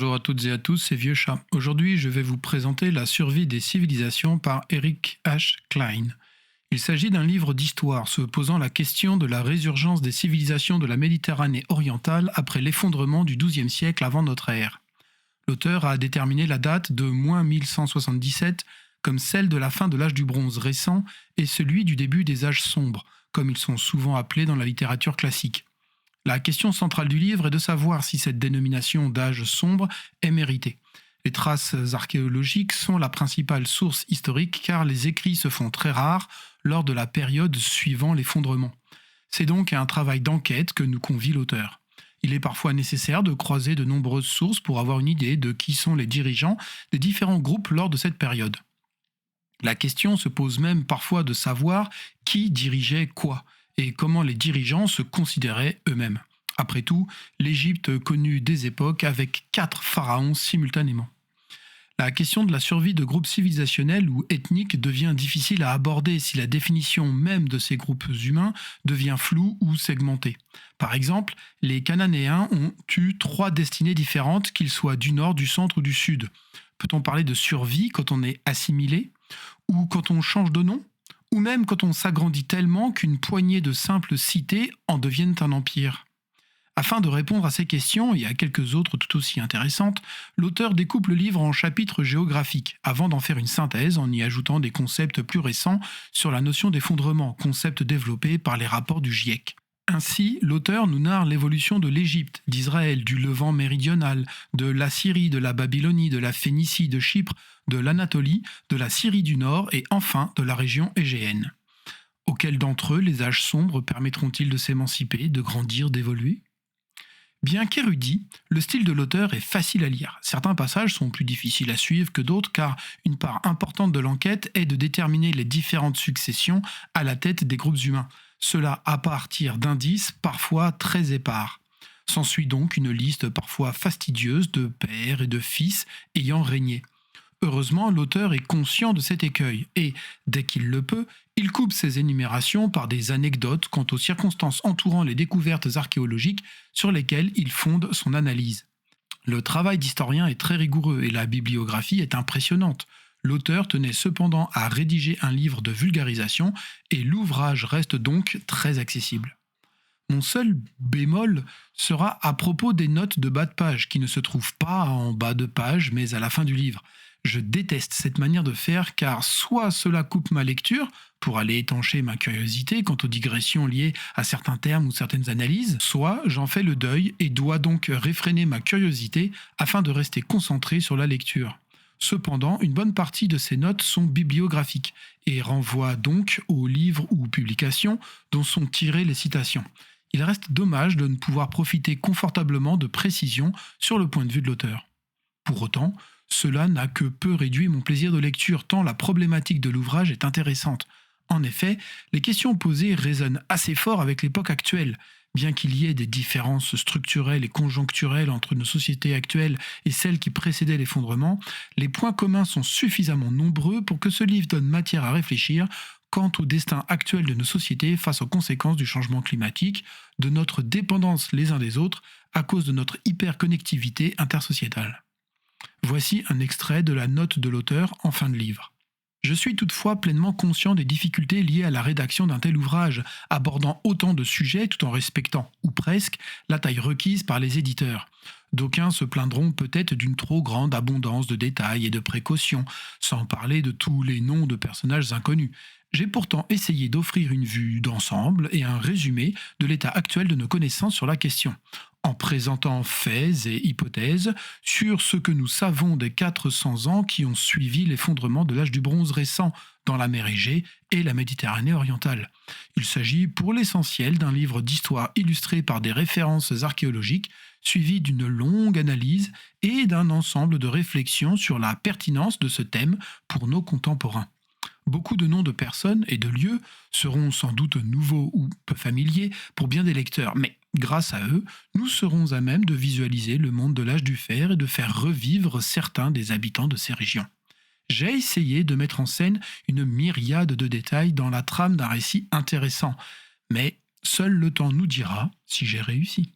Bonjour à toutes et à tous, c'est Vieux Chat. Aujourd'hui, je vais vous présenter La survie des civilisations par Eric H. Klein. Il s'agit d'un livre d'histoire se posant la question de la résurgence des civilisations de la Méditerranée orientale après l'effondrement du XIIe siècle avant notre ère. L'auteur a déterminé la date de -1177 comme celle de la fin de l'âge du bronze récent et celui du début des âges sombres, comme ils sont souvent appelés dans la littérature classique. La question centrale du livre est de savoir si cette dénomination d'âge sombre est méritée. Les traces archéologiques sont la principale source historique car les écrits se font très rares lors de la période suivant l'effondrement. C'est donc un travail d'enquête que nous convie l'auteur. Il est parfois nécessaire de croiser de nombreuses sources pour avoir une idée de qui sont les dirigeants des différents groupes lors de cette période. La question se pose même parfois de savoir qui dirigeait quoi et comment les dirigeants se considéraient eux-mêmes. Après tout, l'Égypte connut des époques avec 4 pharaons simultanément. La question de la survie de groupes civilisationnels ou ethniques devient difficile à aborder si la définition même de ces groupes humains devient floue ou segmentée. Par exemple, les Cananéens ont eu 3 destinées différentes, qu'ils soient du nord, du centre ou du sud. Peut-on parler de survie quand on est assimilé ou quand on change de nom ? Ou même quand on s'agrandit tellement qu'une poignée de simples cités en deviennent un empire. Afin de répondre à ces questions et à quelques autres tout aussi intéressantes, l'auteur découpe le livre en chapitres géographiques, avant d'en faire une synthèse en y ajoutant des concepts plus récents sur la notion d'effondrement, concept développé par les rapports du GIEC. Ainsi, l'auteur nous narre l'évolution de l'Égypte, d'Israël, du Levant méridional, de l'Assyrie, de la Babylonie, de la Phénicie, de Chypre, de l'Anatolie, de la Syrie du Nord et enfin de la région égéenne. Auxquels d'entre eux les âges sombres permettront-ils de s'émanciper, de grandir, d'évoluer ? Bien qu'érudit, le style de l'auteur est facile à lire. Certains passages sont plus difficiles à suivre que d'autres car une part importante de l'enquête est de déterminer les différentes successions à la tête des groupes humains. Cela à partir d'indices parfois très épars. S'ensuit donc une liste parfois fastidieuse de pères et de fils ayant régné. Heureusement, l'auteur est conscient de cet écueil et, dès qu'il le peut, il coupe ses énumérations par des anecdotes quant aux circonstances entourant les découvertes archéologiques sur lesquelles il fonde son analyse. Le travail d'historien est très rigoureux et la bibliographie est impressionnante. L'auteur tenait cependant à rédiger un livre de vulgarisation et l'ouvrage reste donc très accessible. Mon seul bémol sera à propos des notes de bas de page qui ne se trouvent pas en bas de page mais à la fin du livre. Je déteste cette manière de faire car soit cela coupe ma lecture pour aller étancher ma curiosité quant aux digressions liées à certains termes ou certaines analyses, soit j'en fais le deuil et dois donc réfréner ma curiosité afin de rester concentré sur la lecture. Cependant, une bonne partie de ces notes sont bibliographiques et renvoient donc aux livres ou publications dont sont tirées les citations. Il reste dommage de ne pouvoir profiter confortablement de précisions sur le point de vue de l'auteur. Pour autant, cela n'a que peu réduit mon plaisir de lecture tant la problématique de l'ouvrage est intéressante. En effet, les questions posées résonnent assez fort avec l'époque actuelle. Bien qu'il y ait des différences structurelles et conjoncturelles entre nos sociétés actuelles et celles qui précédaient l'effondrement, les points communs sont suffisamment nombreux pour que ce livre donne matière à réfléchir quant au destin actuel de nos sociétés face aux conséquences du changement climatique, de notre dépendance les uns des autres à cause de notre hyperconnectivité intersociétale. Voici un extrait de la note de l'auteur en fin de livre. Je suis toutefois pleinement conscient des difficultés liées à la rédaction d'un tel ouvrage, abordant autant de sujets tout en respectant, ou presque, la taille requise par les éditeurs. D'aucuns se plaindront peut-être d'une trop grande abondance de détails et de précautions, sans parler de tous les noms de personnages inconnus. J'ai pourtant essayé d'offrir une vue d'ensemble et un résumé de l'état actuel de nos connaissances sur la question, en présentant faits et hypothèses sur ce que nous savons des 400 ans qui ont suivi l'effondrement de l'âge du bronze récent dans la mer Égée et la Méditerranée orientale. Il s'agit pour l'essentiel d'un livre d'histoire illustré par des références archéologiques, suivi d'une longue analyse et d'un ensemble de réflexions sur la pertinence de ce thème pour nos contemporains. Beaucoup de noms de personnes et de lieux seront sans doute nouveaux ou peu familiers pour bien des lecteurs, mais grâce à eux, nous serons à même de visualiser le monde de l'âge du fer et de faire revivre certains des habitants de ces régions. J'ai essayé de mettre en scène une myriade de détails dans la trame d'un récit intéressant, mais seul le temps nous dira si j'ai réussi.